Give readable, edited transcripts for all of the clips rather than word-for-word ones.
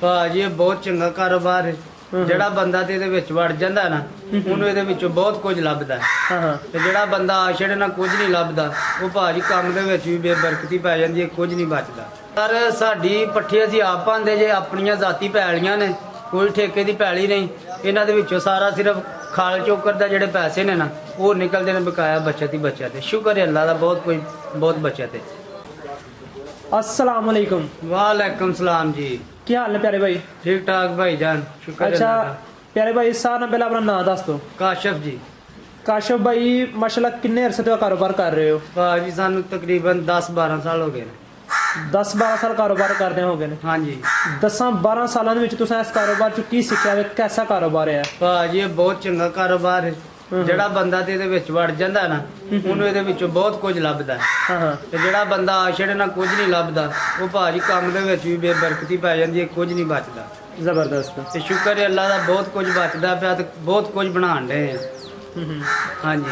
ਭਾਜੀ ਇਹ ਬਹੁਤ ਚੰਗਾ ਕਾਰੋਬਾਰ ਹੈ। ਜਿਹੜਾ ਬੰਦਾ ਤੇ ਇਹਦੇ ਵਿੱਚ ਵੜ ਜਾਂਦਾ ਨਾ ਉਹਨੂੰ ਇਹਦੇ ਵਿੱਚੋਂ ਬਹੁਤ ਕੁਝ ਲੱਭਦਾ ਹੈ। ਤੇ ਜਿਹੜਾ ਬੰਦਾ ਆਸ਼ੜੇ ਨਾਲ ਕੁਝ ਨਹੀਂ ਲੱਭਦਾ ਉਹ ਭਾਜੀ ਕੰਮ ਦੇ ਵਿੱਚ ਵੀ ਬੇਬਰਕਤੀ ਪੈ ਜਾਂਦੀ ਹੈ, ਕੁਝ ਨਹੀਂ ਬਚਦਾ। ਪਰ ਸਾਡੀ ਪੱਠੀ ਅਸੀਂ ਆਪ ਪਾਉਂਦੇ ਜੇ, ਆਪਣੀਆਂ ਜ਼ਾਤੀ ਪੈਲੀਆਂ ਨੇ, ਕੋਈ ਠੇਕੇ ਦੀ ਪੈਲੀ ਨਹੀਂ। ਇਹਨਾਂ ਦੇ ਵਿੱਚੋਂ ਸਾਰਾ ਸਿਰਫ ਖਾਲ ਚੋਕਰ ਦਾ ਜਿਹੜੇ ਪੈਸੇ ਨੇ ਨਾ ਉਹ ਨਿਕਲਦੇ ਨੇ ਬਕਾਇਆ ਬੱਚਤ ਹੀ ਬੱਚਤ ਹੈ। ਸ਼ੁਕਰ ਹੈ ਅੱਲਾ ਦਾ, ਬਹੁਤ ਬੱਚਤ ਹੈ। अस्सलाम वालेकुम। वालेकुम सलाम जी। क्या हाल है प्यारे भाई? ठीक ठाक भाईजान, शुक्र है अच्छा अल्लाह का। प्यारे भाई सारा पहले अपना नाम दस दो। काशिफ जी। काशिफ भाई माशाल्लाह किन्ने अरसे तो कारोबार कर रहे हो? भाजी सानू तकरीबन 10-12 साल हो गए ने। 10-12 साल कारोबार करदे हो गए ने? हाँ जी। 10-12 सालों ਦੇ ਵਿੱਚ ਤੁਸੀਂ ਇਸ ਕਾਰੋਬਾਰ ਚ ਕੀ ਸਿੱਖਿਆ ਹੈ? कैसा ਕਾਰੋਬਾਰ ਹੈ? ਭਾਜੀ ਇਹ ਬਹੁਤ ਚੰਗਾ ਕਾਰੋਬਾਰ ਹੈ। ਜਿਹੜਾ ਬੰਦਾ ਤੇ ਇਹਦੇ ਵਿੱਚ ਵੜ ਜਾਂਦਾ ਨਾ ਉਹਨੂੰ ਇਹਦੇ ਵਿੱਚੋਂ ਬਹੁਤ ਕੁਝ ਲੱਭਦਾ ਹੈ। ਤੇ ਜਿਹੜਾ ਬੰਦਾ ਆਸ਼ੜੇ ਨਾਲ ਕੁਝ ਨਹੀਂ ਲੱਭਦਾ ਉਹ ਭਾਜੀ ਕੰਮ ਦੇ ਵਿੱਚ ਵੀ ਬੇਬਰਕਤੀ ਪੈ ਜਾਂਦੀ ਹੈ, ਕੁਝ ਨਹੀਂ ਬਚਦਾ। ਜ਼ਬਰਦਸਤ। ਤੇ ਸ਼ੁਕਰ ਹੈ ਅੱਲਾ ਦਾ, ਬਹੁਤ ਕੁਝ ਬਚਦਾ ਪਿਆ ਤੇ ਬਹੁਤ ਕੁਝ ਬਣਾਉਣ ਰਹੇ ਆ। ਹਾਂਜੀ।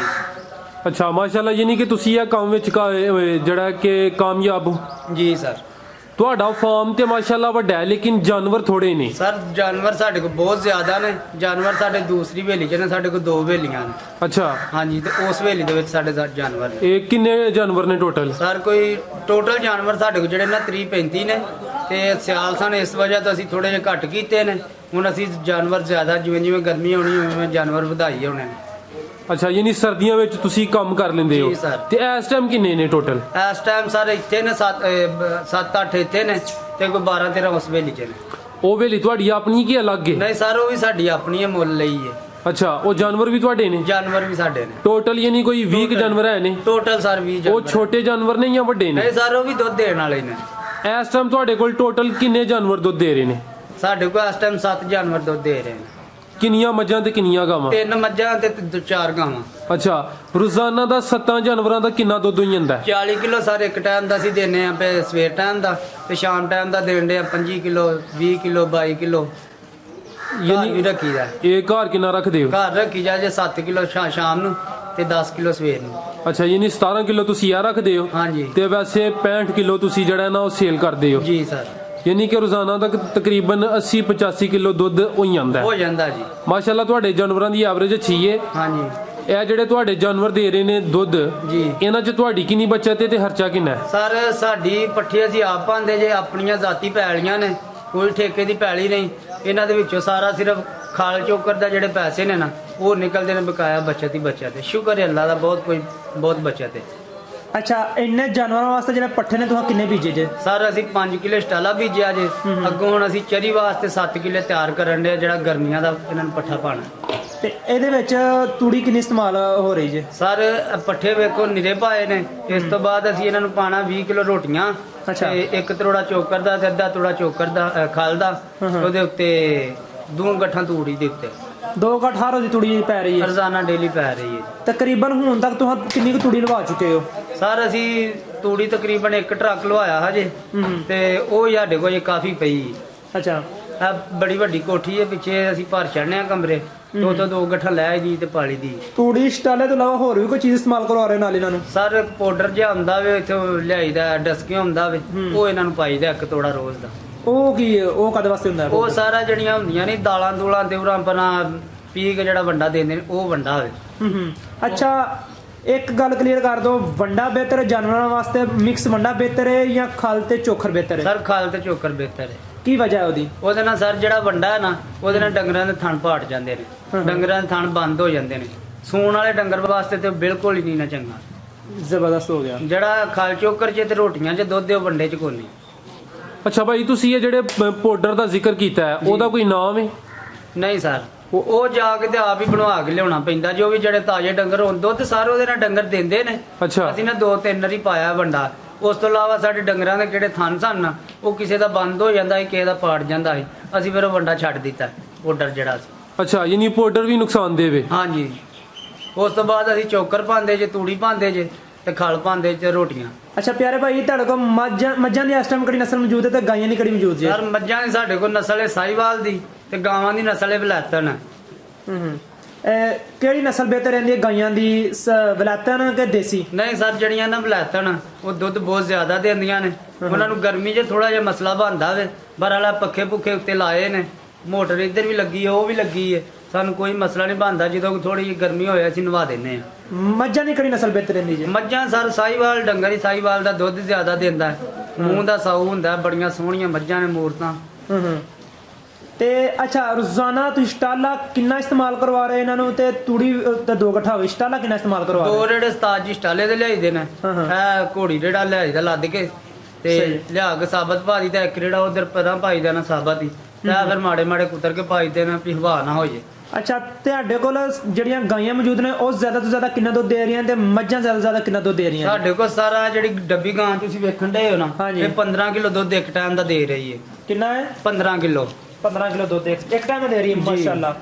ਅੱਛਾ ਮਾਸ਼ਾਅੱਲਾ, ਯਾਨੀ ਕਿ ਤੁਸੀਂ ਇਹ ਕੰਮ ਵਿੱਚ ਜਿਹੜਾ ਕਿ ਕਾਮਯਾਬ ਹੋ। ਜੀ ਸਰ। ਤੁਹਾਡਾ ਫਾਰਮ ਤੇ ਮਾਸ਼ਾਅੱਲਾ ਵੱਡਾ ਹੈ ਲੇਕਿਨ ਜਾਨਵਰ ਥੋੜੇ ਨੇ। ਸਰ ਜਾਨਵਰ ਸਾਡੇ ਕੋਲ ਬਹੁਤ ਜ਼ਿਆਦਾ ਨੇ। ਜਾਨਵਰ ਸਾਡੇ ਦੂਸਰੀ ਹਵੇਲੀ 'ਚ ਨੇ, ਸਾਡੇ ਕੋਲ 2 ਹਵੇਲੀਆਂ ਨੇ। ਅੱਛਾ। ਹਾਂਜੀ। ਤੇ ਉਸ ਹਵੇਲੀ ਦੇ ਵਿੱਚ ਸਾਡੇ ਜਾਨਵਰ ਨੇ। ਇਹ ਕਿੰਨੇ ਜਾਨਵਰ ਨੇ ਟੋਟਲ? ਸਰ ਕੋਈ ਟੋਟਲ ਜਾਨਵਰ ਸਾਡੇ ਕੋਲ ਜਿਹੜੇ ਨਾ 30-35 ਨੇ। ਤੇ ਸਿਆਲ ਸਨ ਇਸ ਵਜ੍ਹਾ ਤੋਂ ਅਸੀਂ ਥੋੜੇ ਜਿਹੇ ਘੱਟ ਕੀਤੇ ਨੇ। ਹੁਣ ਅਸੀਂ ਜਾਨਵਰ ਜ਼ਿਆਦਾ, ਜਿਵੇਂ ਗਰਮੀ ਆਉਣੀ ਉਵੇਂ ਜਾਨਵਰ ਵਧਾਈ ਹੋਣੇ ਨੇ। ਅੱਛਾ, ਯਾਨੀ ਸਰਦੀਆਂ ਵਿੱਚ ਤੁਸੀਂ ਕੰਮ ਕਰ ਲੈਂਦੇ ਹੋ। ਜੀ ਸਰ। ਤੇ ਇਸ ਟਾਈਮ ਕਿੰਨੇ ਨੇ ਟੋਟਲ? ਇਸ ਟਾਈਮ ਸਰ ਇੱਥੇ ਨੇ 7-8 ਇੱਥੇ ਨੇ ਤੇ ਕੋਈ 12-13 ਉਸ ਹਵੇਲੀ 'ਚ ਨੇ। ਉਹ ਹਵੇਲੀ ਤੁਹਾਡੀ ਆਪਣੀ ਕੀ ਅਲੱਗ ਹੈ? ਨਹੀਂ ਸਰ, ਉਹ ਵੀ ਸਾਡੀ ਆਪਣੀ ਹੈ, ਮੁੱਲ ਲਈ ਹੈ। ਅੱਛਾ, ਉਹ ਜਾਨਵਰ ਵੀ ਤੁਹਾਡੇ ਨੇ? ਜਾਨਵਰ ਵੀ ਸਾਡੇ ਨੇ। ਟੋਟਲ ਯਾਨੀ ਕੋਈ 20 ਜਾਨਵਰ ਹੈ ਨੇ? ਟੋਟਲ ਸਰ 20 ਉਹ ਜਾਨਵਰ। ਛੋਟੇ ਜਾਨਵਰ ਨੇ ਜਾਂ ਵੱਡੇ ਨੇ? ਨਹੀਂ ਸਰ, ਉਹ ਵੀ ਦੁੱਧ ਦੇਣ ਵਾਲੇ ਨੇ। ਇਸ ਟਾਈਮ ਤੁਹਾਡੇ ਕੋਲ ਟੋਟਲ ਕਿੰਨੇ ਜਾਨਵਰ ਦੁੱਧ ਦੇ ਰਹੇ ਨੇ? ਸਾਡੇ ਕੋਲ ਇਸ ਟਾਈਮ 7 ਜਾਨਵਰ ਦੁੱਧ ਦੇ ਰਹੇ ਨੇ। ਕਿੰਨੀਆਂ ਮੱਝਾਂ ਤੇ ਕਿੰਨੀਆਂ ਗਾਵਾਂ? 3 ਮੱਝਾਂ ਤੇ 4 ਗਾਵਾਂ। ਅੱਛਾ, ਰੋਜ਼ਾਨਾ ਦਾ 7 ਜਾਨਵਰਾਂ ਦਾ ਕਿੰਨਾ ਦੁੱਧ ਹੋਈ ਜਾਂਦਾ? 40 ਕਿਲੋ ਸਰ ਇੱਕ ਟਾਈਮ ਦਾ ਅਸੀਂ ਦਿੰਨੇ ਆ, ਸਵੇਰ ਟਾਈਮ ਦਾ ਤੇ ਸ਼ਾਮ ਟਾਈਮ ਦਾ ਦੇਣ ਦੇ ਆ 25 ਕਿਲੋ 20 ਕਿਲੋ 22 ਕਿਲੋ ਯਾਨੀ ਵੀ ਰੱਖੀਦਾ। ਇਹ ਘਰ ਕਿੰਨਾ ਰੱਖਦੇ ਹੋ? ਘਰ ਰੱਖੀ ਜਾ ਜੇ 7 ਕਿਲੋ ਸ਼ਾਮ ਨੂੰ ਤੇ 10 ਕਿਲੋ ਸਵੇਰ ਨੂੰ। ਅੱਛਾ, ਯਾਨੀ 17 ਕਿਲੋ ਤੁਸੀਂ ਆ ਰੱਖਦੇ ਹੋ? ਹਾਂਜੀ। ਤੇ ਵੈਸੇ 65 ਕਿਲੋ ਤੁਸੀਂ ਜਿਹੜਾ ਨਾ ਉਹ ਸੇਲ ਕਰਦੇ ਹੋ? ਜੀ ਸਰ। ਯਾਨੀ ਕਿ ਰੋਜ਼ਾਨਾ ਤੱਕ ਤਕਰੀਬਨ 80-85 ਕਿਲੋ ਦੁੱਧ ਹੋ ਜਾਂਦਾ ਹੋ ਹੈ। ਜਾਂਦਾ ਜੀ। ਮਾਸ਼ਾਅੱਲਾ, ਤੁਹਾਡੇ ਜਾਨਵਰਾਂ ਦੀ ਐਵਰੇਜ ਅੱਛੀ ਹੈ। ਹਾਂਜੀ। ਇਹ ਜਿਹੜੇ ਤੁਹਾਡੇ ਜਾਨਵਰ ਦੇ ਰਹੇ ਨੇ ਦੁੱਧ, ਜੀ। ਇਹਨਾਂ 'ਚ ਤੁਹਾਡੀ ਕਿੰਨੀ ਬਚਤ ਹੈ ਤੇ ਖਰਚਾ ਕਿੰਨਾ ਹੈ? ਸਰ ਸਾਡੀ ਪੱਠੀ ਅਸੀਂ ਆਪ ਪਾਉਂਦੇ ਜੇ, ਆਪਣੀਆਂ ਜ਼ਾਤੀ ਪੈਲੀਆਂ ਨੇ, ਕੋਈ ਠੇਕੇ ਦੀ ਪੈਲੀ ਨਹੀਂ। ਇਹਨਾਂ ਦੇ ਵਿੱਚੋਂ ਸਾਰਾ ਸਿਰਫ ਖਾਲ ਚੋਕਰ ਦਾ ਜਿਹੜੇ ਪੈਸੇ ਨੇ ਨਾ ਉਹ ਨਿਕਲਦੇ ਨੇ ਬਕਾਇਆ ਬੱਚਤ ਹੀ ਬੱਚਤ ਹੈ। ਸ਼ੁਕਰ ਹੈ ਅੱਲਾ ਦਾ, ਬਹੁਤ ਬੱਚਤ ਹੈ। ਅੱਛਾ, ਇੰਨੇ ਜਾਨਵਰਾਂ ਵਾਸਤੇ ਜਿਹੜੇ ਪੱਠੇ ਨੇ ਤੁਸੀਂ ਕਿੰਨੇ ਬੀਜੇ ਜੇ? ਸਰ ਅਸੀਂ 5 ਕਿੱਲੇ ਸਟਾਲਾ ਬੀਜਿਆ ਜੇ। ਅੱਗੋਂ ਹੁਣ ਅਸੀਂ ਚਰੀ ਵਾਸਤੇ 7 ਕਿੱਲੇ ਤਿਆਰ ਕਰਨ ਦੇ, ਜਿਹੜਾ ਗਰਮੀਆਂ ਦਾ ਇਹਨਾਂ ਨੂੰ ਪੱਠਾ ਪਾਣਾ। ਤੇ ਇਹਦੇ ਵਿੱਚ ਤੂੜੀ ਕਿੰਨੀ ਇਸਤੇਮਾਲ ਹੋ ਰਹੀ ਜੇ? ਸਰ ਪੱਠੇ ਵੇਖੋ ਨਿਰੇ ਪਾਏ ਨੇ। ਇਸ ਤੋਂ ਬਾਅਦ ਅਸੀਂ ਇਹਨਾਂ ਨੂੰ ਪਾਣਾ 20 ਕਿਲੋ ਰੋਟੀਆਂ ਤੇ 1 ਤਰੋੜਾ ਚੋਕਰ ਦਾ ਤੇ ਅੱਧਾ ਤਰੋੜਾ ਚੋਕਰ ਦਾ ਖਲ ਦਾ। ਉਹਦੇ ਉੱਤੇ 2 ਗੱਠਾਂ ਤੂੜੀ ਦੇ ਉੱਤੇ 2 ਗੱਠ ਹਰ ਰੋਜ਼ ਦੀ ਤੂੜੀ ਪੈ ਰਹੀ ਹੈ? ਰੋਜ਼ਾਨਾ ਡੇਲੀ ਪੈ ਰਹੀ ਹੈ। ਤਕਰੀਬਨ ਹੁਣ ਤੱਕ ਤੁਸੀਂ ਕਿੰਨੀ ਕੁ ਤੂੜੀ ਲਵਾ ਚੁੱਕੇ ਹੋ? ਸਰ ਅਸੀਂ ਤੂੜੀ ਤਕਰੀਬਨ 1 ਟਰੱਕ ਲਵਾਇਆ ਹਜੇ ਤੇ ਉਹ ਸਾਡੇ ਕੋਲ ਕਾਫੀ ਪਈ। ਅੱਛਾ। ਆ ਬੜੀ ਵੱਡੀ ਕੋਠੀ ਹੈ, ਪਿੱਛੇ ਅਸੀਂ ਭਰ ਛੱਡਨੇ ਆ ਕਮਰੇ। ਤੋਂ 2 ਗੱਠਾਂ ਲੈ ਦੀ ਤੇ ਪਾਲੀ ਦੀ। ਤੂੜੀ ਸਟਾਲੇ ਤੋਂ ਇਲਾਵਾ ਹੋਰ ਵੀ ਕੋਈ ਚੀਜ਼ ਇਸਤੇਮਾਲ ਕਰਵਾ ਰਹੇ ਨਾਲ ਇਹਨਾਂ ਨੂੰ? ਸਰ ਪਾਊਡਰ ਜਿਹਾ ਹੁੰਦਾ ਵੇ, ਇੱਥੇ ਲਿਆਈਦਾ ਡਸਕਿਆ ਹੁੰਦਾ ਵੇ, ਉਹ ਇਹਨਾਂ ਨੂੰ ਪਾਈਦਾ 1 ਤੋੜਾ ਰੋਜ਼ ਦਾ। ਉਹ ਕੀ ਹੈ? ਉਹ ਕਦ ਵਾਸਤੇ ਹੁੰਦਾ ਹੈ? ਉਹ ਸਾਰਾ ਜਿਹੜੀਆਂ ਹੁੰਦੀਆਂ ਨੇ ਦਾਲਾਂ ਦੂਲਾਂ ਤੇ ਉਰਾਂ ਪਨਾ ਪੀ ਕੇ ਜਿਹੜਾ ਵੰਡਾ ਦਿੰਦੇ ਨੇ ਉਹ ਵੰਡਾ ਹੋਵੇ। ਅੱਛਾ, ਇੱਕ ਗੱਲ ਕਲੀਅਰ ਕਰ ਦੋ, ਵੰਡਾ ਬਿਹਤਰ ਹੈ ਜਾਨਵਰਾਂ ਵਾਸਤੇ, ਮਿਕਸ ਵੰਡਾ ਬਿਹਤਰ ਹੈ ਜਾਂ ਖਲ ਤੇ ਚੋਖਰ ਬਿਹਤਰ ਹੈ? ਸਰ ਖਲ ਤੇ ਚੋਕਰ ਬਿਹਤਰ ਹੈ। ਕੀ ਵਜ੍ਹਾ ਹੈ ਉਹਦੀ? ਉਹਦੇ ਨਾਲ ਸਰ ਜਿਹੜਾ ਵੰਡਾ ਹੈ ਨਾ ਉਹਦੇ ਨਾਲ ਡੰਗਰਾਂ ਦੇ ਥਣ ਪਾਟ ਜਾਂਦੇ ਨੇ, ਡੰਗਰਾਂ ਦੇ ਥਣ ਬੰਦ ਹੋ ਜਾਂਦੇ ਨੇ। ਸੂਣ ਵਾਲੇ ਡੰਗਰ ਵਾਸਤੇ ਤੇ ਬਿਲਕੁਲ ਹੀ ਨਹੀਂ ਨਾ ਚੰਗਾ। ਜ਼ਬਰਦਸਤ ਹੋ ਗਿਆ। ਜਿਹੜਾ ਖਲ ਚੋਕਰ 'ਚ ਤੇ ਰੋਟੀਆਂ 'ਚ ਦੁੱਧ ਉਹ ਵੰਡੇ 'ਚ ਕੋਈ ਨਹੀਂ। ਅੱਛਾ ਭਾਈ, ਤੁਸੀਂ ਇਹ ਜਿਹੜੇ ਪਾਊਡਰ ਦਾ ਜ਼ਿਕਰ ਕੀਤਾ ਹੈ ਉਹਦਾ ਕੋਈ ਨਾਮ ਹੈ? ਨਹੀਂ ਸਰ, ਉਹ ਜਾ ਕੇ ਤੇ ਆਪ ਹੀ ਬਣਵਾ ਕੇ ਲਿਆਉਣਾ ਪੈਂਦਾ। ਜੋ ਵੀ ਜਿਹੜੇ ਤਾਜ਼ੇ ਡੰਗਰ ਹੋਣ ਦੁੱਧ ਸਾਰੇ ਉਹਦੇ ਨਾਲ ਡੰਗਰ ਦਿੰਦੇ ਨੇ। ਅੱਛਾ। ਅਸੀਂ ਨਾ 2-3 ਵਾਰੀ ਪਾਇਆ ਵੰਡਾ। ਉਸ ਤੋਂ ਇਲਾਵਾ ਸਾਡੇ ਡੰਗਰਾਂ ਦੇ ਕਿਹੜੇ ਥਣ ਸਨ ਨਾ ਉਹ ਕਿਸੇ ਦਾ ਬੰਦ ਹੋ ਜਾਂਦਾ ਸੀ, ਕਿਸੇ ਦਾ ਪਾੜ ਜਾਂਦਾ ਸੀ। ਅਸੀਂ ਫਿਰ ਉਹ ਵੰਡਾ ਛੱਡ ਦਿੱਤਾ, ਪਾਊਡਰ ਜਿਹੜਾ ਸੀ। ਅੱਛਾ, ਯਾਨੀ ਪਾਊਡਰ ਵੀ ਨੁਕਸਾਨ ਦੇਵੇ? ਹਾਂਜੀ। ਉਸ ਤੋਂ ਬਾਅਦ ਅਸੀਂ ਚੋਕਰ ਪਾਉਂਦੇ ਜੇ, ਤੂੜੀ ਪਾਉਂਦੇ ਜੇ ਤੇ ਖਲ ਪਾਉਂਦੇ ਜੇ, ਰੋਟੀਆਂ। ਅੱਛਾ ਪਿਆਰੇ ਭਾਈ, ਤੁਹਾਡੇ ਕੋਲ ਮੱਝਾਂ ਦੀ ਇਸ ਟਾਈਮ ਕਿਹੜੀ ਨਸਲ ਮੌਜੂਦ ਹੈ ਤੇ ਗਾਈਆਂ ਦੀ ਕਿਹੜੀ ਮੌਜੂਦ ਜੀ? ਸਰ ਮੱਝਾਂ ਦੀ ਸਾਡੇ ਕੋਲ ਨਸਲ ਹੈ ਸਾਹੀਵਾਲ ਦੀ ਤੇ ਗਾਵਾਂ ਦੀ ਨਸਲ ਹੈ ਬਲੈਤਨ। ਕਿਹੜੀ ਨਸਲ ਬਿਹਤਰ ਰਹਿੰਦੀ ਹੈ ਗਾਈਆਂ ਦੀ ਵਲੈਤਨ ਕਿ ਦੇਸੀ? ਨਹੀਂ ਸਰ, ਜਿਹੜੀਆਂ ਨਾ ਬਲੈਤਣ ਉਹ ਦੁੱਧ ਬਹੁਤ ਜ਼ਿਆਦਾ ਦਿੰਦੀਆਂ ਨੇ। ਉਹਨਾਂ ਨੂੰ ਗਰਮੀ 'ਚ ਥੋੜਾ ਜਿਹਾ ਮਸਲਾ ਬਣਦਾ ਵੇ, ਪਰ ਵਾਲਾ ਪੱਖੇ ਪੁੱਖੇ ਉੱਤੇ ਲਾਏ ਨੇ, ਮੋਟਰ ਇੱਧਰ ਵੀ ਲੱਗੀ ਹੈ, ਉਹ ਵੀ ਲੱਗੀ ਹੈ, ਸਾਨੂੰ ਕੋਈ ਮਸਲਾ ਨਹੀਂ ਬਣਦਾ। ਜਦੋਂ ਥੋੜੀ ਜਿਹੀ ਗਰਮੀ ਹੋਏ ਅਸੀਂ ਨਵਾ ਦਿੰਦੇ ਆ। ਮੱਝਾਂ ਦੀ ਕਿਹੜੀ ਨਸਲ ਬਿਹਤਰ ਰਹਿੰਦੀ ਜੀ? ਮੱਝਾਂ ਸਰ ਸਾਹੀਵਾਲ ਡੰਗਰ ਹੀ ਸਾਹੀਵਾਲ ਦਾ ਦੁੱਧ ਜ਼ਿਆਦਾ ਦਿੰਦਾ ਹੈ, ਮੂੰਹ ਦਾ ਸਾਊ ਹੁੰਦਾ, ਬੜੀਆਂ ਸੋਹਣੀਆਂ ਮੱਝਾਂ ਨੇ ਮੂਰਤਾਂ। ਤੇ ਅੱਛਾ, ਰੋਜ਼ਾਨਾ ਤੁਸੀਂ ਸਟਾਲਾ ਕਿੰਨਾ ਇਸਤੇਮਾਲ ਕਰਵਾ ਰਹੇ ਇਹਨਾਂ ਨੂੰ? ਤੇ ਤੂੜੀ ਤੇ 2 ਇਕੱਠਾ ਹੋਵੇ ਸਟਾਲਾ ਕਿੰਨਾ ਇਸਤੇਮਾਲ ਕਰਵਾ ਰਹੇ? 2 ਰੇੜੇ ਉਸਤਾਦ ਜੀ ਸਟਾਲੇ ਦੇ ਲਿਆਈਦੇ ਨੇ। ਇਹ ਘੋੜੀ ਰੇੜਾ ਲਿਆਈਦਾ ਲੱਦ ਕੇ ਤੇ ਲਿਆ ਕੇ ਸਾਬਤ ਭਾਦੀ ਤੇ ਇੱਕ ਰੇੜਾ ਉਧਰ ਪਰਾਂ ਪਾਈ ਦੇਣਾ ਸਾਬਤ ਹੀ, ਤੇ ਫਿਰ ਮਾੜੇ ਮਾੜੇ ਕੁਤਰ ਕੇ ਪਾਈ ਦੇਣਾ ਵੀ ਹਵਾ ਨਾ ਹੋ ਜੇ। ਅੱਛਾ, ਤੁਹਾਡੇ ਕੋਲ ਜਿਹੜੀਆਂ ਗਾਈਆਂ ਮੌਜੂਦ ਨੇ ਉਹ ਜ਼ਿਆਦਾ ਤੋਂ ਜ਼ਿਆਦਾ ਕਿੰਨਾ ਦੁੱਧ ਦੇ ਰਹੀਆਂ ਤੇ ਮੱਝਾਂ ਜ਼ਿਆਦਾ ਤੋਂ ਜ਼ਿਆਦਾ ਕਿੰਨਾ ਦੁੱਧ ਦੇ ਰਹੀਆਂ? ਸਾਡੇ ਕੋਲ ਸਾਰਾ ਜਿਹੜੀ ਡੱਬੀ ਗਾਂ ਤੁਸੀਂ ਵੇਖਣ ਡਏ ਹੋ ਨਾ, ਇਹ 15 ਕਿਲੋ ਦੁੱਧ ਇੱਕ ਟਾਈਮ ਦਾ ਦੇ ਰਹੀ ਹੈ। ਕਿੰਨਾ ਹੈ? 15 ਕਿਲੋ ਕਿਲੋ ਦੁੱਧ ਇੱਕ ਟਾਈਮ ਦੇ ਰਹੀ ਹੈ, ਮਾਸ਼ਾਅੱਲਾ।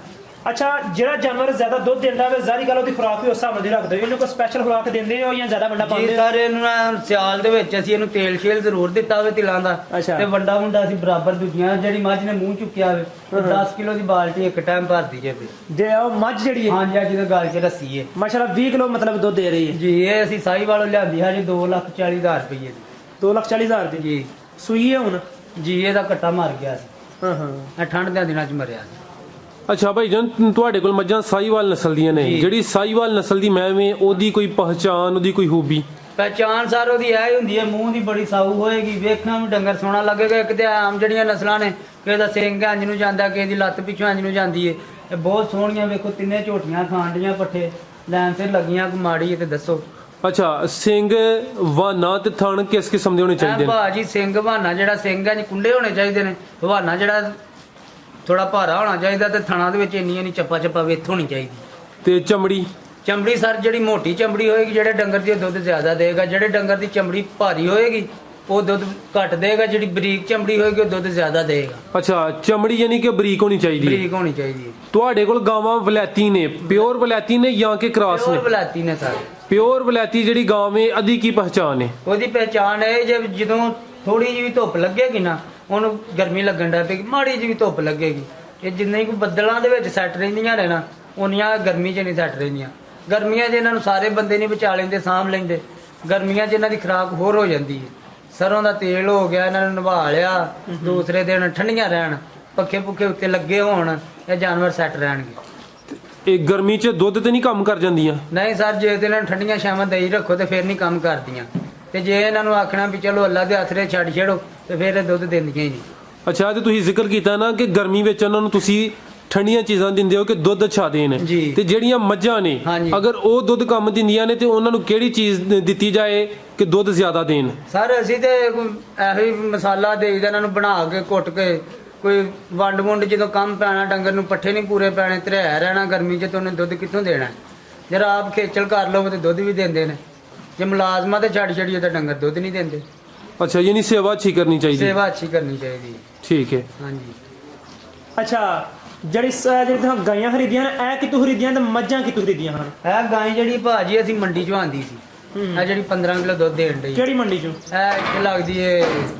ਅੱਛਾ, ਜਿਹੜਾ ਜਾਨਵਰ ਜ਼ਿਆਦਾ ਦੁੱਧ ਦਿੰਦਾ ਵੇ ਜ਼ਾਰੀ ਗੱਲ ਉਹਦੀ ਖੁਰਾਕ ਵੀ ਉਸ ਹਿਸਾਬ ਨਾਲ ਦੀ ਰੱਖਦੇ ਹੋ, ਇਹਨੂੰ ਕੋਈ ਸਪੈਸ਼ਲ ਖੁਰਾਕ ਦਿੰਦੇ ਹੋ ਜਾਂ ਜ਼ਿਆਦਾ ਵੰਡਾ ਪਾਉਂਦੇ ਹੋ? ਸਾਰੇ ਇਹਨੂੰ ਨਾ ਸਿਆਲ ਦੇ ਵਿੱਚ ਅਸੀਂ ਇਹਨੂੰ ਤੇਲ ਸ਼ੇਲ ਜ਼ਰੂਰ ਦਿੱਤਾ ਹੋਵੇ ਤਿਲਾਂ ਦਾ, ਤੇ ਵੰਡਾ ਵੰਡਾ ਅਸੀਂ ਬਰਾਬਰ ਦੂਜੀਆਂ ਜਿਹੜੀ ਮੱਝ ਨੇ ਮੂੰਹ ਚੁੱਕਿਆ ਹੋਵੇ 10 ਕਿਲੋ ਦੀ ਬਾਲਟੀ ਇੱਕ ਟਾਈਮ ਭਰਦੀ ਜੇ। ਜੇ ਉਹ ਮੱਝ ਜਿਹੜੀ ਹੈ ਹਾਂਜੀ ਜਿਹਦੇ ਗਾਲ 'ਚ ਰੱਸੀ ਹੈ, ਮਾਸ਼ਾਅੱਲਾ 20 ਕਿਲੋ ਮਤਲਬ ਦੁੱਧ ਦੇ ਰਹੀ ਹੈ ਜੀ। ਇਹ ਅਸੀਂ ਸਾਹੀਵਾਲੋਂ ਲਿਆਂਦੀ ਹੈ ਜੀ 2,40,000 ਰੁਪਏ ਦੀ। 2,40,000 ਦੀ ਜੀ। ਸੂਈ ਹੈ ਹੁਣ ਜੀ, ਇਹਦਾ ਕੱਟਾ ਮਰ ਗਿਆ ਸੀ। ਇਹ ਠੰਡ ਦੇ ਦਿਨਾਂ 'ਚ ਮਰਿਆ ਸੀ। ਅੱਛਾ ਭਾਈ ਜਾਨ, ਤੁਹਾਡੇ ਕੋਲ ਮੱਝਾਂ ਸਾਹੀਵਾਲ ਨਸਲ ਦੀਆਂ ਨੇ, ਜਿਹੜੀ ਸਾਹੀਵਾਲ ਨਸਲ ਦੀ ਮੈਂ ਵੇ ਉਹਦੀ ਕੋਈ ਪਹਿਚਾਨ, ਉਹਦੀ ਕੋਈ ਖੂਬੀ? ਪਹਿਚਾਨ ਸਰ ਉਹਦੀ ਇਹ ਹੁੰਦੀ ਹੈ, ਮੂੰਹ ਦੀ ਬੜੀ ਸਾਊ ਹੋਏਗੀ, ਵੇਖਣਾ ਵੀ ਡੰਗਰ ਸੋਹਣਾ ਲੱਗੇਗਾ। ਇੱਕ ਤੇ ਆਮ ਜਿਹੜੀਆਂ ਨਸਲਾਂ ਨੇ, ਕਿਸੇ ਦਾ ਸਿੰਘ ਇੰਜ ਨੂੰ ਜਾਂਦਾ, ਕਿਸੇ ਦੀ ਲੱਤ ਪਿੱਛੋਂ ਇੰਜ ਨੂੰ ਜਾਂਦੀ ਹੈ। ਇਹ ਬਹੁਤ ਸੋਹਣੀਆਂ, ਵੇਖੋ ਤਿੰਨੇ ਝੋਟੀਆਂ ਖਾਂਡੀਆਂ ਪੱਠੇ ਲੈਣ ਤੇ ਲੱਗੀਆਂ। ਮਾੜੀ ਹੈ ਤੇ ਦੱਸੋ? ਅੱਛਾ, ਸਿੰਘ ਵਾਨਾ ਤੇ ਥਣ ਕਿਸ ਕਿਸਮ ਦੇ ਹੋਣੇ ਚਾਹੀਦੇ ਨੇ? ਭਾਜੀ ਸਿੰਘ ਬਹਾਨਾ ਜਿਹੜਾ ਸਿੰਘ ਹੈ ਜੀ ਕੁੰਡੇ ਹੋਣੇ ਚਾਹੀਦੇ ਨੇ, ਬਹਾਨਾ ਜਿਹੜਾ ਥੋੜਾ ਭਾਰਾ ਹੋਣਾ ਚਾਹੀਦਾ, ਤੇ ਥਣਾ ਦੇ ਵਿੱਚ ਇੰਨੀਆਂ ਨਹੀਂ ਚੱਪਾ ਵਿੱਥ ਹੋਣੀ ਚਾਹੀਦੀ। ਤੇ ਚਮੜੀ ਸਰ ਜਿਹੜੀ ਮੋਟੀ ਚਮੜੀ ਹੋਏਗੀ ਜਿਹੜੇ ਡੰਗਰ ਦੀ ਦੁੱਧ ਜ਼ਿਆਦਾ ਦੇਗਾ, ਜਿਹੜੇ ਡੰਗਰ ਦੀ ਚਮੜੀ ਭਾਰੀ ਹੋਏਗੀ ਉਹ ਦੁੱਧ ਘੱਟ ਦੇਗਾ, ਜਿਹੜੀ ਬਰੀਕ ਚਮੜੀ ਹੋਏਗੀ ਉਹ ਦੁੱਧ ਜ਼ਿਆਦਾ ਦੇਗਾ। ਅੱਛਾ, ਚਮੜੀ ਯਾਨੀ ਕਿ ਬਰੀਕ ਹੋਣੀ ਚਾਹੀਦੀ? ਬਰੀਕ ਹੋਣੀ ਚਾਹੀਦੀ ਹੈ। ਤੁਹਾਡੇ ਕੋਲ ਗਾਵਾਂ ਵਲੈਤੀ ਨੇ, ਪਿਓਰ ਵਲੈਤੀ ਨੇ ਜਾਂ ਕਿ ਕ੍ਰਾਸ ਨੇ? ਪਿਓਰ ਵਲੈਤੀ ਨੇ ਸਰ। ਪਿਓਰ ਵਲੈਤੀ ਜਿਹੜੀ ਗਾਂ ਵੇ ਉਹਦੀ ਕੀ ਪਹਿਚਾਨ ਹੈ? ਉਹਦੀ ਪਹਿਚਾਨ ਹੈ ਜਦੋਂ ਥੋੜੀ ਜਿਹੀ ਧੁੱਪ ਲੱਗੇਗੀ ਨਾ, ਉਹਨੂੰ ਗਰਮੀ ਲੱਗਣ ਲੱਗ ਪਏਗੀ, ਮਾੜੀ ਜਿਹੀ ਧੁੱਪ ਲੱਗੇਗੀ, ਇਹ ਜਿੰਨੇ ਕੁ ਬੱਦਲਾਂ ਦੇ ਵਿੱਚ ਸੈੱਟ ਰਹਿੰਦੀਆਂ ਨੇ ਨਾ, ਉਨੀਆਂ ਗਰਮੀ 'ਚ ਨਹੀਂ ਸੈੱਟ ਰਹਿੰਦੀਆਂ। ਗਰਮੀਆਂ 'ਚ ਇਹਨਾਂ ਨੂੰ ਸਾਰੇ ਬੰਦੇ ਨਹੀਂ ਬਚਾ ਲੈਂਦੇ, ਸਾਂਭ ਲੈਂਦੇ। ਗਰਮੀਆਂ 'ਚ ਇਹਨਾਂ ਦੀ ਖੁਰਾਕ ਹੋਰ ਹੋ ਜਾਂਦੀ ਹੈ। ਸਰੋਂ ਦਾ ਤੇਲ ਹੋ ਗਿਆ, ਇਹਨਾਂ ਨੂੰ ਨਵਾ ਲਿਆ, ਦੂਸਰੇ ਦਿਨ ਠੰਡੀਆਂ ਰਹਿਣ, ਪੱਖੇ ਪੁੱਖੇ ਉੱਤੇ ਲੱਗੇ ਹੋਣ, ਇਹ ਜਾਨਵਰ ਸੈੱਟ ਰਹਿਣਗੇ। ਇਹ ਗਰਮੀ 'ਚ ਦੁੱਧ ਤੇ ਨਹੀਂ ਕੰਮ ਕਰ ਜਾਂਦੀਆਂ? ਨਹੀਂ ਸਰ, ਜੇ ਤੇ ਇਹਨਾਂ ਨੂੰ ਠੰਡੀਆਂ ਛਾਵਾਂ ਦੇਈ ਰੱਖੋ ਤੇ ਫਿਰ ਨਹੀਂ ਕੰਮ ਕਰਦੀਆਂ, ਤੇ ਜੇ ਇਹਨਾਂ ਨੂੰ ਆਖਣਾ ਵੀ ਚਲੋ ਅੱਲਾ ਦੇ ਹੱਥ 'ਤੇ ਛੱਡ ਛੇੜੋ ਤੇ ਫਿਰ ਇਹ ਦੁੱਧ ਦਿੰਦੀਆਂ ਹੀ ਨਹੀਂ। ਅੱਛਾ, ਤੇ ਤੁਸੀਂ ਜ਼ਿਕਰ ਕੀਤਾ ਨਾ ਕਿ ਗਰਮੀ ਵਿੱਚ ਉਹਨਾਂ ਨੂੰ ਤੁਸੀਂ ਠੰਡੀਆਂ ਚੀਜ਼ਾਂ ਦਿੰਦੇ ਹੋ ਕਿ ਦੁੱਧ ਅੱਛਾ ਦੇਣ, ਤੇ ਜਿਹੜੀਆਂ ਮੱਝਾਂ ਨੇ ਅਗਰ ਉਹ ਦੁੱਧ ਕੰਮ ਦਿੰਦੀਆਂ ਨੇ ਤੇ ਉਹਨਾਂ ਨੂੰ ਕਿਹੜੀ ਚੀਜ਼ ਦਿੱਤੀ ਜਾਏ ਕਿ ਦੁੱਧ ਜ਼ਿਆਦਾ ਦੇਣ? ਸਰ ਅਸੀਂ ਤੇ ਇਹੋ ਹੀ ਮਸਾਲਾ ਦੇਈਦਾ ਇਹਨਾਂ ਨੂੰ ਬਣਾ ਕੇ ਕੁੱਟ ਕੇ, ਕੋਈ ਵੰਡ ਵੁੰਡ ਜਦੋਂ ਕੰਮ ਪੈਣਾ ਡੰਗਰ ਨੂੰ, ਪੱਠੇ ਨਹੀਂ ਪੂਰੇ ਪੈਣੇ, ਧਰਿਆ ਰਹਿਣਾ ਗਰਮੀ 'ਚ, ਤੇ ਉਹਨੇ ਦੁੱਧ ਕਿੱਥੋਂ ਦੇਣਾ? ਜਰਾ ਆਪ ਖੇਚਲ ਕਰ ਲਓ ਤੇ ਦੁੱਧ ਵੀ ਦਿੰਦੇ ਨੇ, ਜੇ ਮੁਲਾਜ਼ਮਾਂ ਤੇ ਛੱਡ ਛੜੀਏ ਤਾਂ ਡੰਗਰ ਦੁੱਧ ਨਹੀਂ ਦਿੰਦੇ। ਅੱਛਾ, ਯਾਨੀ ਸੇਵਾ ਅੱਛੀ ਕਰਨੀ ਚਾਹੀਦੀ? ਸੇਵਾ ਅੱਛੀ ਕਰਨੀ ਚਾਹੀਦੀ ਹੈ। ਠੀਕ ਹੈ। ਹਾਂਜੀ। ਅੱਛਾ, ਜਿਹੜੀ ਤੁਸੀਂ ਗਾਈਆਂ ਖਰੀਦੀਆਂ ਨੇ, ਇਹ ਕਿੱਥੋਂ ਖਰੀਦੀਆਂ ਤੇ ਮੱਝਾਂ ਕਿੱਥੋਂ ਖਰੀਦੀਆਂ ਹਨ? ਇਹ ਗਾਂ ਜਿਹੜੀ ਭਾਜੀ ਅਸੀਂ ਮੰਡੀ 'ਚੋਂ ਆਂਦੀ ਸੀ, ਇਹ ਜਿਹੜੀ 15 ਕਿਲੋ ਦੁੱਧ ਦੇਣ ਡਈ। ਕਿਹੜੀ ਮੰਡੀ 'ਚੋਂ? ਇਹ ਇੱਥੇ ਲੱਗਦੀ ਏ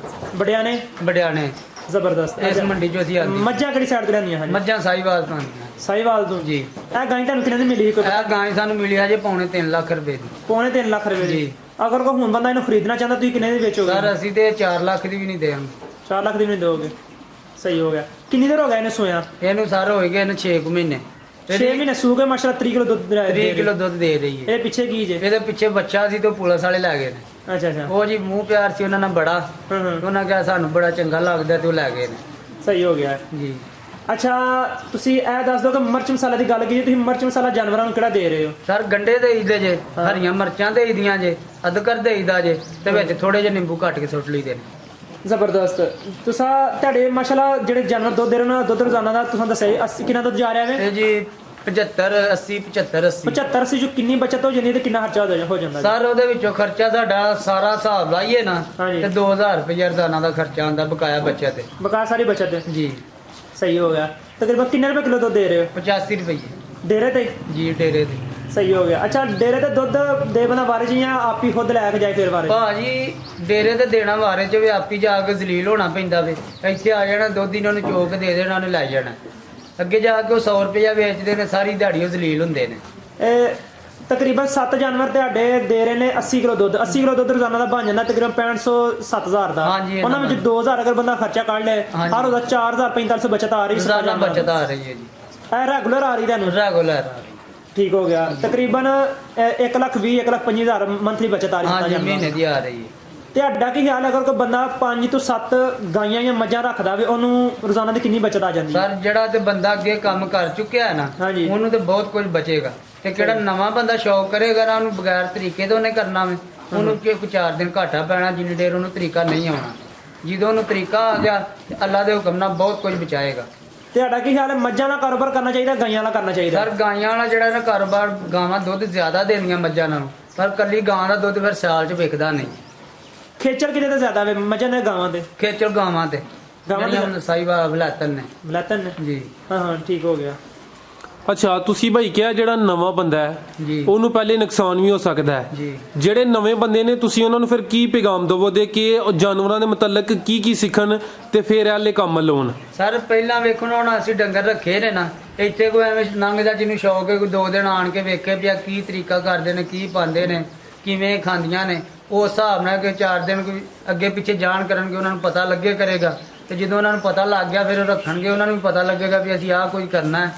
ਬੜਿਆਣੇ। ਜ਼ਬਰਦਸਤ। ਇਸ ਮੰਡੀ 'ਚੋਂ ਅਸੀਂ ਆਂਦੀ। ਮੱਝਾਂ ਕਿਹੜੀ ਸਾਈਡ ਤੇ ਰਹਿੰਦੀਆਂ ਹਨ? ਮੱਝਾਂ ਸਾਹੀਵਾਲ ਤੋਂ ਆਉਂਦੀਆਂ। ਸਾਹੀਵਾਲ ਤੋਂ ਜੀ। ਇਹ ਗਾਂ ਤੁਹਾਨੂੰ ਕਿੰਨੇ ਦੀ ਮਿਲੀ? ਇਹ ਗਾਂ ਸਾਨੂੰ ਮਿਲੀ ਹੈ ਜੇ 3.5 ਲੱਖ ਰੁਪਏ ਦੀ। 3.5 ਲੱਖ ਰੁਪਏ ਦੀ? ਅਗਰ ਕੋਈ ਹੁਣ ਬੰਦਾ ਇਹਨੂੰ ਖਰੀਦਣਾ ਚਾਹੁੰਦਾ ਤੁਸੀਂ ਕਿੰਨੇ ਦੀ ਵੇਚੋਗੇ? ਸਰ ਅਸੀਂ ਤੇ 4 ਲੱਖ ਦੀ ਵੀ ਨਹੀਂ ਦੇਵਾਂਗੇ। 4 ਲੱਖ ਦੀ ਵੀ ਨਹੀਂ ਦੋਗੇ? ਸਹੀ ਹੋ ਗਿਆ। ਕਿੰਨੀ ਦੇਰ ਹੋ ਗਿਆ ਇਹਨੇ ਸੋਇਆ? ਇਹਨੂੰ ਸਰ ਹੋ ਗਏ ਇਹਨੂੰ 6 ਮਹੀਨੇ। 6 ਮਹੀਨੇ ਸੂ ਕੇ ਮਾਸ਼ਾਅੱਲਾ 30 ਕਿਲੋ ਦੁੱਧ 30 ਕਿਲੋ ਦੁੱਧ ਦੇ ਰਹੀ ਹੈ। ਇਹਦੇ ਪਿੱਛੇ ਕੀ ਜੇ? ਇਹਦੇ ਪਿੱਛੇ ਬੱਚਾ ਸੀ ਤੇ ਪੁਲਿਸ ਵਾਲੇ ਲੈ ਗਏ ਨੇ। ਅੱਛਾ। ਉਹ ਜੀ ਮੂੰਹ ਪਿਆਰ ਸੀ ਉਹਨਾਂ ਨਾਲ ਬੜਾ, ਉਹਨਾਂ ਕਿਹਾ ਸਾਨੂੰ ਬੜਾ ਚੰਗਾ ਲੱਗਦਾ ਤੇ ਉਹ ਲੈ ਗਏ ਨੇ। ਸਹੀ ਹੋ ਗਿਆ ਜੀ। ਅੱਛਾ, ਤੁਸੀਂ ਇਹ ਦੱਸ ਦਿਓ ਕਿ ਮਿਰਚ ਮਸਾਲੇ ਦੀ ਗੱਲ ਕੀਤੀ, ਤੁਸੀਂ ਮਿਰਚ ਮਸਾਲਾ ਜਾਨਵਰਾਂ ਨੂੰ ਕਿਹੜਾ ਦੇ ਰਹੇ ਹੋ? ਸਰ ਗੰਡੇ ਦੇਈਦੇ ਜੇ, ਹਰੀਆਂ ਮਿਰਚਾਂ ਦੇਈਦੀਆਂ ਜੇ, ਅਦਰਕ ਦੇਈਦਾ ਜੇ, ਤੇ ਵਿੱਚ ਥੋੜੇ ਜਿਹੇ ਨਿੰਬੂ ਕੱਟ ਕੇ ਸੁੱਟ ਲਈਦੇ ਨੇ। ਜ਼ਬਰਦਸਤ। ਤੁਸੀਂ ਤੁਹਾਡੇ ਮਾਸ਼ਾਅੱਲਾ ਜਿਹੜੇ ਜਾਨਵਰ ਦੁੱਧ ਦੇ ਰਹੇ ਨੇ, ਦੁੱਧ ਰੋਜ਼ਾਨਾ ਦਾ ਤੁਸੀਂ ਦੱਸਿਆ 80 ਕਿੰਨਾ ਦੁੱਧ ਜਾ ਰਿਹਾ ਹੈ? ਇਹ ਜੀ 75 80 75 80 75 80 ਜੋ ਕਿੰਨੀ ਬਚਤ ਹੋ ਜਾਂਦੀ ਹੈ ਤੇ ਕਿੰਨਾ ਖਰਚਾ ਹੋ ਜਾਂਦਾ? ਸਰ ਉਹਦੇ ਵਿੱਚੋਂ ਖਰਚਾ ਸਾਡਾ ਸਾਰਾ ਹਿਸਾਬ ਲਾਈਏ ਨਾ ਤੇ 2000 ਰੁਪਏ ਰੋਜ਼ਾਨਾ ਦਾ ਖਰਚਾ ਆਉਂਦਾ ਬਕਾਇਆ ਬੱਚਾ ਤੇ। ਬਕਾਇਆ ਸਾਰੀ ਬਚਤ ਜੀ। ਸਹੀ ਹੋ ਗਿਆ। ਤਕਰੀਬਨ ਕਿੰਨੇ ਰੁਪਏ ਕਿਲੋ ਦੁੱਧ ਦੇ ਰਹੇ ਹੋ? 85 ਰੁਪਏ ਡੇਰੇ ਤੇ ਜੀ। ਡੇਰੇ ਤੇ। ਸਹੀ ਹੋ ਗਿਆ। ਅੱਛਾ, ਡੇਰੇ ਤੇ ਦੁੱਧ ਦੇ ਬੰਦਾ ਵਾਰੇ ਚ ਜਾਂ ਆਪ ਹੀ ਖੁਦ ਲੈ ਕੇ ਜਾਏ? ਫਿਰ ਵਾਰੇ ਭਾਜੀ ਡੇਰੇ ਤੇ ਦੇਣਾ ਵਾਰੇ ਚ ਵੀ ਆਪੀ ਜਾ ਕੇ ਜ਼ਲੀਲ ਹੋਣਾ ਪੈਂਦਾ ਵੇ। ਇੱਥੇ ਆ ਜਾਣਾ ਦੁੱਧ ਇਹਨਾਂ ਨੂੰ ਚੋਕ ਦੇ ਦੇਣਾ, ਉਹਨੇ ਲੈ ਜਾਣਾ। ਅੱਗੇ ਜਾ ਕੇ ਉਹ 100 ਰੁਪਇਆ ਵੇਚਦੇ ਨੇ, ਸਾਰੀ ਦਿਹਾੜੀ ਉਹ ਜ਼ਲੀਲ ਹੁੰਦੇ ਨੇ। ਇਹ ਤਕਰੀਬਨ 7 ਜਾਨਵਰ ਤੁਹਾਡੇ ਦੇ ਰਹੇ ਨੇ 80 ਕਿਲੋ ਦੁੱਧ। 80 ਕਿਲੋ ਦੁੱਧ ਰੋਜ਼ਾਨਾ ਦਾ ਬਣ ਜਾਂਦਾ ਤਕਰੀਬਨ 6500 7000 ਦਾ। ਹਾਂਜੀ, ਉਹਨਾਂ ਵਿੱਚ 2000 ਅਗਰ ਬੰਦਾ ਖਰਚਾ ਕੱਢ ਲੇ, ਹਰ ਉਹਦਾ 4000 4500 ਬਚਤ ਆ ਰਹੀ। ਰੋਜ਼ਾਨਾ ਬਚਤ ਆ ਰਹੀ ਹੈ ਜੀ, ਇਹ ਰੈਗੂਲਰ ਆ ਰਹੀ ਤੁਹਾਨੂੰ? ਰੈਗੂਲਰ। ਠੀਕ ਹੋ ਗਿਆ। ਤਕਰੀਬਨ 1,20,000 1,25,000 ਮੰਥਲੀ ਬਚਤ ਆ ਰਹੀ ਹਾਂਜੀ, ਮਹੀਨੇ ਦੀ ਆ ਰਹੀ ਹੈ। ਤੁਹਾਡਾ ਕੀ ਖਿਆਲ ਹੈ ਅਗਰ ਕੋਈ ਬੰਦਾ 5 ਤੋਂ 7 ਗਾਈਆਂ ਜਾਂ ਮੱਝਾਂ ਰੱਖਦਾ ਵੇ, ਉਹਨੂੰ ਰੋਜ਼ਾਨਾ ਦੀ ਕਿੰਨੀ ਬਚਤ ਆ ਜਾਂਦੀ ਹੈ? ਸਰ ਜਿਹੜਾ ਤੇ ਬੰਦਾ ਅੱਗੇ ਕੰਮ ਕਰ ਚੁੱਕਿਆ ਹੈ ਨਾ, ਹਾਂਜੀ। ਉਹਨੂੰ ਤੇ ਬਹੁਤ ਕੁਝ ਬਚੇਗਾ। ਤੇ ਕਿਹੜਾ ਨਵਾਂ ਬੰਦਾ ਸ਼ੌਕ ਕਰੇਗਾ ਨਾ, ਉਹਨੂੰ ਬਗੈਰ ਤਰੀਕੇ ਤੋਂ ਉਹਨੇ ਕਰਨਾ ਵੇ, ਉਹਨੂੰ ਕਿ 4 ਦਿਨ ਘਾਟਾ ਪੈਣਾ, ਜਿੰਨੀ ਦੇਰ ਉਹਨੂੰ ਤਰੀਕਾ ਨਹੀਂ ਆਉਣਾ। ਜਦੋਂ ਉਹਨੂੰ ਤਰੀਕਾ ਆ ਗਿਆ ਤੇ ਅੱਲਾ ਦੇ ਹੁਕਮ ਨਾਲ ਬਹੁਤ ਕੁਝ ਬਚਾਏਗਾ। ਤੁਹਾਡਾ ਕੀ ਖਿਆਲ ਹੈ ਮੱਝਾਂ ਦਾ ਕਾਰੋਬਾਰ ਕਰਨਾ ਚਾਹੀਦਾ, ਗਾਈਆਂ ਦਾ ਕਰਨਾ ਚਾਹੀਦਾ? ਸਰ ਗਾਈਆਂ ਵਾਲਾ ਜਿਹੜਾ ਨਾ ਕਾਰੋਬਾਰ, ਗਾਵਾਂ ਦੁੱਧ ਜ਼ਿਆਦਾ ਦੇਣੀਆਂ ਮੱਝਾਂ ਨਾਲੋਂ, ਪਰ ਕੱਲੀ ਗਾਂ ਦਾ ਦੁੱਧ ਫਿਰ ਸਾਲ 'ਚ ਵਿਕਦਾ ਨਹੀਂ। ਖੇਚਲ ਕਿਤੇ ਤੇ ਜ਼ਿਆਦਾ ਵੇ, ਮੱਝਾਂ ਦੇ ਗਾਵਾਂ ਦੇ? ਖੇਚਲ ਗਾਵਾਂ ਤੇ, ਗਾਵਾਂ ਦੇ ਸਾਈਵਾਲ ਬਲਾਤਨ ਨੇ। ਬਲਾਤਨ ਨੇ ਜੀ। ਹਾਂ ਠੀਕ ਹੋ ਗਿਆ। ਅੱਛਾ, ਤੁਸੀਂ ਭਾਈ ਕਿਹਾ ਜਿਹੜਾ ਨਵਾਂ ਬੰਦਾ ਹੈ ਜੀ, ਉਹਨੂੰ ਪਹਿਲੇ ਨੁਕਸਾਨ ਵੀ ਹੋ ਸਕਦਾ ਹੈ। ਜੀ। ਜਿਹੜੇ ਨਵੇਂ ਬੰਦੇ ਨੇ ਤੁਸੀਂ ਉਹਨਾਂ ਨੂੰ ਫਿਰ ਕੀ ਪੈਗਾਮ ਦਵੋਗੇ ਕਿ ਉਹ ਜਾਨਵਰਾਂ ਦੇ ਮੁਤਲਕ ਕੀ ਕੀ ਸਿੱਖਣ ਤੇ ਫਿਰ ਇਹਲੇ ਕੰਮ ਲਾਉਣ? ਸਰ ਪਹਿਲਾਂ ਵੇਖੋ ਨਾ, ਹੁਣ ਅਸੀਂ ਡੰਗਰ ਰੱਖੇ ਨੇ ਨਾ, ਇੱਥੇ ਕੋਈ ਐਵੇਂ ਲੰਘਦਾ ਜਿਹਨੂੰ ਸ਼ੌਕ ਹੈ, ਕੋਈ 2 ਦਿਨ ਆਣ ਕੇ ਵੇਖੇ ਪਿਆ ਕੀ ਤਰੀਕਾ ਕਰਦੇ ਨੇ, ਕੀ ਪਾਉਂਦੇ ਨੇ, ਕਿਵੇਂ ਖਾਂਦੀਆਂ ਨੇ, ਉਸ ਹਿਸਾਬ ਨਾਲ ਕਿ 4 ਦਿਨ ਕੋਈ ਅੱਗੇ ਪਿੱਛੇ ਜਾਣ ਕਰਨਗੇ, ਉਹਨਾਂ ਨੂੰ ਪਤਾ ਲੱਗੇ ਕਰੇਗਾ। ਤੇ ਜਦੋਂ ਉਹਨਾਂ ਨੂੰ ਪਤਾ ਲੱਗ ਗਿਆ ਫਿਰ ਉਹ ਰੱਖਣਗੇ, ਉਹਨਾਂ ਨੂੰ ਵੀ ਪਤਾ ਲੱਗੇਗਾ ਵੀ ਅਸੀਂ ਆਹ ਕੋਈ ਕਰਨਾ ਹੈ,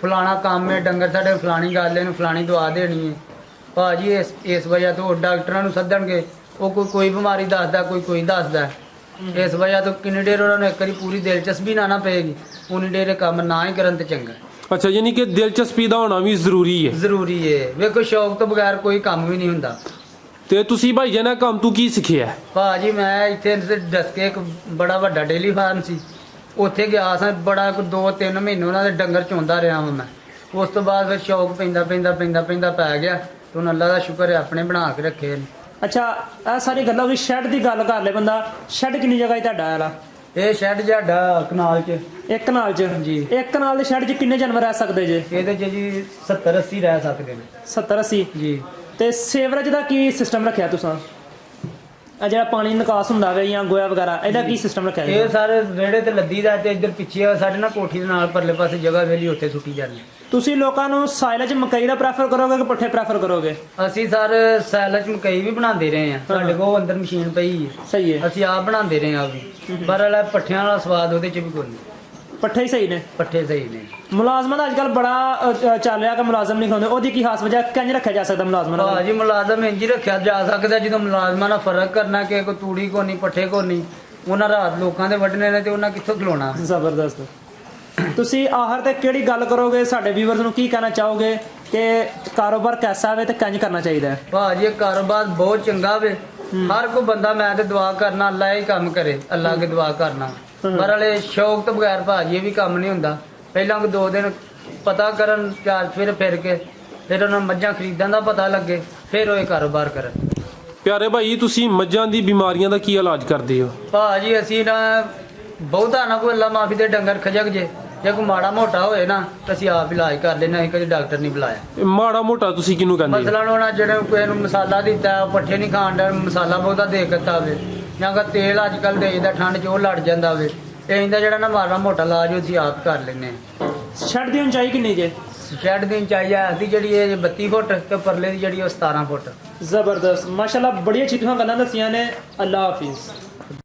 ਫਲਾਣਾ ਕੰਮ ਹੈ, ਡੰਗਰ ਸਾਡੇ ਫਲਾਣੀ ਗੱਲ ਇਹਨੂੰ ਫਲਾਣੀ ਦਵਾ ਦੇਣੀ ਹੈ ਭਾਜੀ। ਇਸ ਵਜ੍ਹਾ ਤੋਂ ਡਾਕਟਰਾਂ ਨੂੰ ਸੱਦਣਗੇ, ਉਹ ਕੋਈ ਬਿਮਾਰੀ ਦੱਸਦਾ, ਕੋਈ ਦੱਸਦਾ। ਇਸ ਵਜ੍ਹਾ ਤੋਂ ਕਿੰਨੀ ਦੇਰ ਉਹਨਾਂ ਨੂੰ ਇੱਕ ਵਾਰੀ ਪੂਰੀ ਦਿਲਚਸਪੀ ਨਾ ਪਏਗੀ, ਉਨੀ ਦੇਰ ਇਹ ਕੰਮ ਨਾ ਹੀ ਕਰਨ ਤੇ ਚੰਗਾ। ਅੱਛਾ, ਯਾਨੀ ਕਿ ਦਿਲਚਸਪੀ ਦਾ ਹੋਣਾ ਵੀ ਜ਼ਰੂਰੀ ਹੈ? ਜ਼ਰੂਰੀ ਹੈ। ਵੇਖੋ ਸ਼ੌਕ ਤੋਂ ਬਗੈਰ ਕੋਈ ਕੰਮ ਵੀ ਨਹੀਂ ਹੁੰਦਾ। ਤੇ ਤੁਸੀਂ ਭਾਈ ਜਨਾ ਕੰਮ ਤੂੰ ਕੀ ਸਿੱਖਿਆ? ਭਾਜੀ ਮੈਂ ਇੱਥੇ ਦੱਸ ਕੇ ਇੱਕ ਬੜਾ ਵੱਡਾ ਡੇਲੀ ਫਾਰਮ ਸੀ, ਉੱਥੇ ਗਿਆ ਸਾਂ। ਬੜਾ 2-3 ਮਹੀਨੇ ਉਹਨਾਂ ਦੇ ਡੰਗਰ ਚੋਂਦਾ ਰਿਹਾ ਹਾਂ ਮੈਂ। ਉਸ ਤੋਂ ਬਾਅਦ ਫਿਰ ਸ਼ੌਕ ਪੈਂਦਾ ਪੈ ਗਿਆ, ਤੇ ਹੁਣ ਅੱਲਾ ਦਾ ਸ਼ੁਕਰ ਹੈ ਆਪਣੇ ਬਣਾ ਕੇ ਰੱਖੇ ਨੇ। ਅੱਛਾ, ਇਹ ਸਾਰੀ ਗੱਲਾਂ ਵੀ ਸ਼ੈੱਡ ਦੀ ਗੱਲ ਕਰ ਲੈ ਬੰਦਾ। ਸ਼ੈੱਡ ਕਿੰਨੀ ਜਗ੍ਹਾ 'ਚ ਤੁਹਾਡਾ ਵਾਲਾ? ਇਹ ਸ਼ੈੱਡ ਸਾਡਾ ਕਨਾਲ 'ਚ, ਇੱਕ ਨਾਲ 'ਚ? ਜੀ। ਇੱਕ ਨਾਲ ਦੇ ਸ਼ੈੱਡ 'ਚ ਕਿੰਨੇ ਜਾਨਵਰ ਰਹਿ ਸਕਦੇ ਜੇ? ਇਹਦੇ 'ਚ ਜੀ 70-80 ਰਹਿ ਸਕਦੇ ਨੇ। 70-80 ਜੀ। ਤੇ ਸੀਵਰੇਜ ਦਾ ਕੀ ਸਿਸਟਮ ਰੱਖਿਆ ਤੁਸੀਂ? ਆ ਜਿਹੜਾ ਪਾਣੀ ਨਿਕਾਸ ਹੁੰਦਾ ਵੇ ਜਾਂ ਗੋਇਆ ਵਗੈਰਾ, ਇਹਦਾ ਕੀ ਸਿਸਟਮ ਰੱਖਿਆ? ਇਹ ਸਾਰੇ ਰੇੜੇ ਤੇ ਲੱਦੀ ਦਾ, ਤੇ ਇੱਧਰ ਪਿੱਛੇ ਸਾਡੇ ਨਾਲ ਕੋਠੀ ਦੇ ਨਾਲ ਪਰਲੇ ਪਾਸੇ ਜਗ੍ਹਾ ਵੇਲੀ, ਉੱਥੇ ਸੁੱਟੀ ਜਾਂਦੀ। ਤੁਸੀਂ ਲੋਕਾਂ ਨੂੰ ਸਾਇਲਜ ਮਕਈ ਦਾ ਪ੍ਰੈਫਰ ਕਰੋਗੇ ਕਿ ਪੱਠੇ ਪ੍ਰੈਫਰ ਕਰੋਗੇ? ਅਸੀਂ ਸਰ ਸੈਲਜ ਮਕਈ ਵੀ ਬਣਾਉਂਦੇ ਰਹੇ ਆ, ਸਾਡੇ ਕੋਲ ਅੰਦਰ ਮਸ਼ੀਨ ਪਈ ਹੈ। ਸਹੀ ਹੈ। ਅਸੀਂ ਆਪ ਬਣਾਉਂਦੇ ਰਹੇ ਆ ਵੀ, ਪਰ ਵਾਲਾ ਪੱਠਿਆਂ ਵਾਲਾ ਸਵਾਦ ਉਹਦੇ 'ਚ ਵੀ ਕੋਈ ਨਹੀਂ। ਪੱਠੇ ਹੀ ਸਹੀ ਨੇ? ਪੱਠੇ ਸਹੀ ਨੇ। ਮੁਲਾਜ਼ਮਾਂ ਦਾ ਅੱਜ ਕੱਲ ਬੜਾ ਚੱਲ ਰਿਹਾ ਕਿ ਮੁਲਾਜ਼ਮ ਨਹੀਂ ਖਾਂਦੇ, ਉਹਦੀ ਕੀ ਖਾਸ ਵਜ੍ਹਾ? ਕਿੰਜ ਰੱਖਿਆ ਜਾ ਸਕਦਾ ਮੁਲਾਜ਼ਮਾਂ ਨੂੰ? ਭਾਜੀ ਮੁਲਾਜ਼ਮ ਇੰਜ ਹੀ ਰੱਖਿਆ ਜਾ ਸਕਦਾ ਜਦੋਂ ਮੁਲਾਜ਼ਮਾਂ ਨਾਲ ਫਰਕ ਕਰਨਾ ਕਿ ਕੋਈ ਤੂੜੀ ਕੋ ਨਹੀਂ, ਪੱਠੇ ਕੋ ਨਹੀਂ, ਉਹਨਾਂ ਰਾਤ ਲੋਕਾਂ ਦੇ ਵੱਢਣੇ ਨੇ ਤੇ ਉਹਨਾਂ ਕਿੱਥੋਂ ਖਲੋਣਾ। ਜ਼ਬਰਦਸਤ। ਤੁਸੀਂ ਆਖਰ ਤੇ ਕਿਹੜੀ ਗੱਲ ਕਰੋਗੇ, ਸਾਡੇ ਵੀਵਰਸ ਨੂੰ ਕੀ ਕਹਿਣਾ ਚਾਹੋਗੇ ਕਿ ਕਾਰੋਬਾਰ ਕੈਸਾ ਵੇ ਤੇ ਕਿੰਜ ਕਰਨਾ ਚਾਹੀਦਾ ਹੈ? ਭਾਜੀ ਇਹ ਕਾਰੋਬਾਰ ਬਹੁਤ ਚੰਗਾ ਵੇ। ਹਰ ਕੋਈ ਬੰਦਾ, ਮੈਂ ਤੇ ਦੁਆ ਕਰਨਾ ਅੱਲਾ ਹੀ ਕੰਮ ਕਰੇ, ਅੱਲਾ ਅੱਗੇ ਦੁਆ ਕਰਨਾ। ਪਰ ਹਲੇ ਸ਼ੌਕ ਤੋਂ ਬਗੈਰ ਭਾਜੀ ਇਹ ਵੀ ਕੰਮ ਨਹੀਂ ਹੁੰਦਾ। ਪਹਿਲਾਂ 2 ਦਿਨ ਪਤਾ ਕਰਨ, 4 ਫਿਰ ਕੇ ਫਿਰ ਉਹਨਾਂ ਮੱਝਾਂ ਖਰੀਦਣ ਦਾ ਪਤਾ ਲੱਗੇ, ਫਿਰ ਉਹ ਇਹ ਕਾਰੋਬਾਰ ਕਰਨ। ਪਿਆਰੇ ਭਾਈ, ਤੁਸੀਂ ਮੱਝਾਂ ਦੀ ਬਿਮਾਰੀਆਂ ਦਾ ਕੀ ਇਲਾਜ ਕਰਦੇ ਹੋ? ਭਾਜੀ ਅਸੀਂ ਨਾ ਬਹੁਤਾ ਨਾ ਕੋਈ ਅੱਲਾ ਮਾਫੀ ਦੇ ਡੰਗਰ ਖਜਕ ਜੇ ਕੋਈ ਮਾੜਾ ਮੋਟਾ ਹੋਏ ਨਾ, ਅਸੀਂ ਆਪ ਇਲਾਜ ਕਰ ਲੈਣਾ, ਅਸੀਂ ਕਦੇ ਡਾਕਟਰ ਨਹੀਂ ਬੁਲਾਇਆ। ਇਹ ਮਾੜਾ ਮੋਟਾ ਤੁਸੀਂ ਕਿਹਨੂੰ ਕਹਿੰਦੇ ਹੋ? ਮਸਲਾ ਹੋਣਾ ਜਿਹੜੇ ਕੋਈ ਨੂੰ ਮਸਾਲਾ ਦਿੱਤਾ, ਪੱਠੇ ਨਹੀਂ ਖਾਣ ਦਾ, ਮਸਾਲਾ ਬਹੁਤਾ ਦੇ ਦਿੱਤਾ ਹੋਵੇ, ਜਾਂ ਕਿ ਤੇਲ ਅੱਜ ਕੱਲ ਦੇਈਦਾ ਠੰਡ 'ਚ ਉਹ ਲੜ ਜਾਂਦਾ ਹੋਵੇ, ਇਹਦਾ ਜਿਹੜਾ ਨਾ ਮਾੜਾ ਮੋਟਾ ਇਲਾਜ ਉਹ ਅਸੀਂ ਆਪ ਕਰ ਲੈਂਦੇ ਹਾਂ। ਸ਼ੈੱਡ ਦੀ ਉਚਾਈ ਕਿੰਨੀ ਜੇ? ਸ਼ੈੱਡ ਦੀ ਉਚਾਈ ਹੈ ਦੀ ਜਿਹੜੀ ਇਹ 32 ਫੁੱਟ ਤੇ ਪਰਲੇ ਦੀ ਜਿਹੜੀ ਉਹ 17 ਫੁੱਟ। ਜ਼ਬਰਦਸਤ, ਮਾਸ਼ਾਅੱਲਾ, ਬੜੀਆਂ ਅੱਛੀ ਗੱਲਾਂ ਦੱਸੀਆਂ ਨੇ। ਅੱਲਾ ਹਾਫਿਜ਼।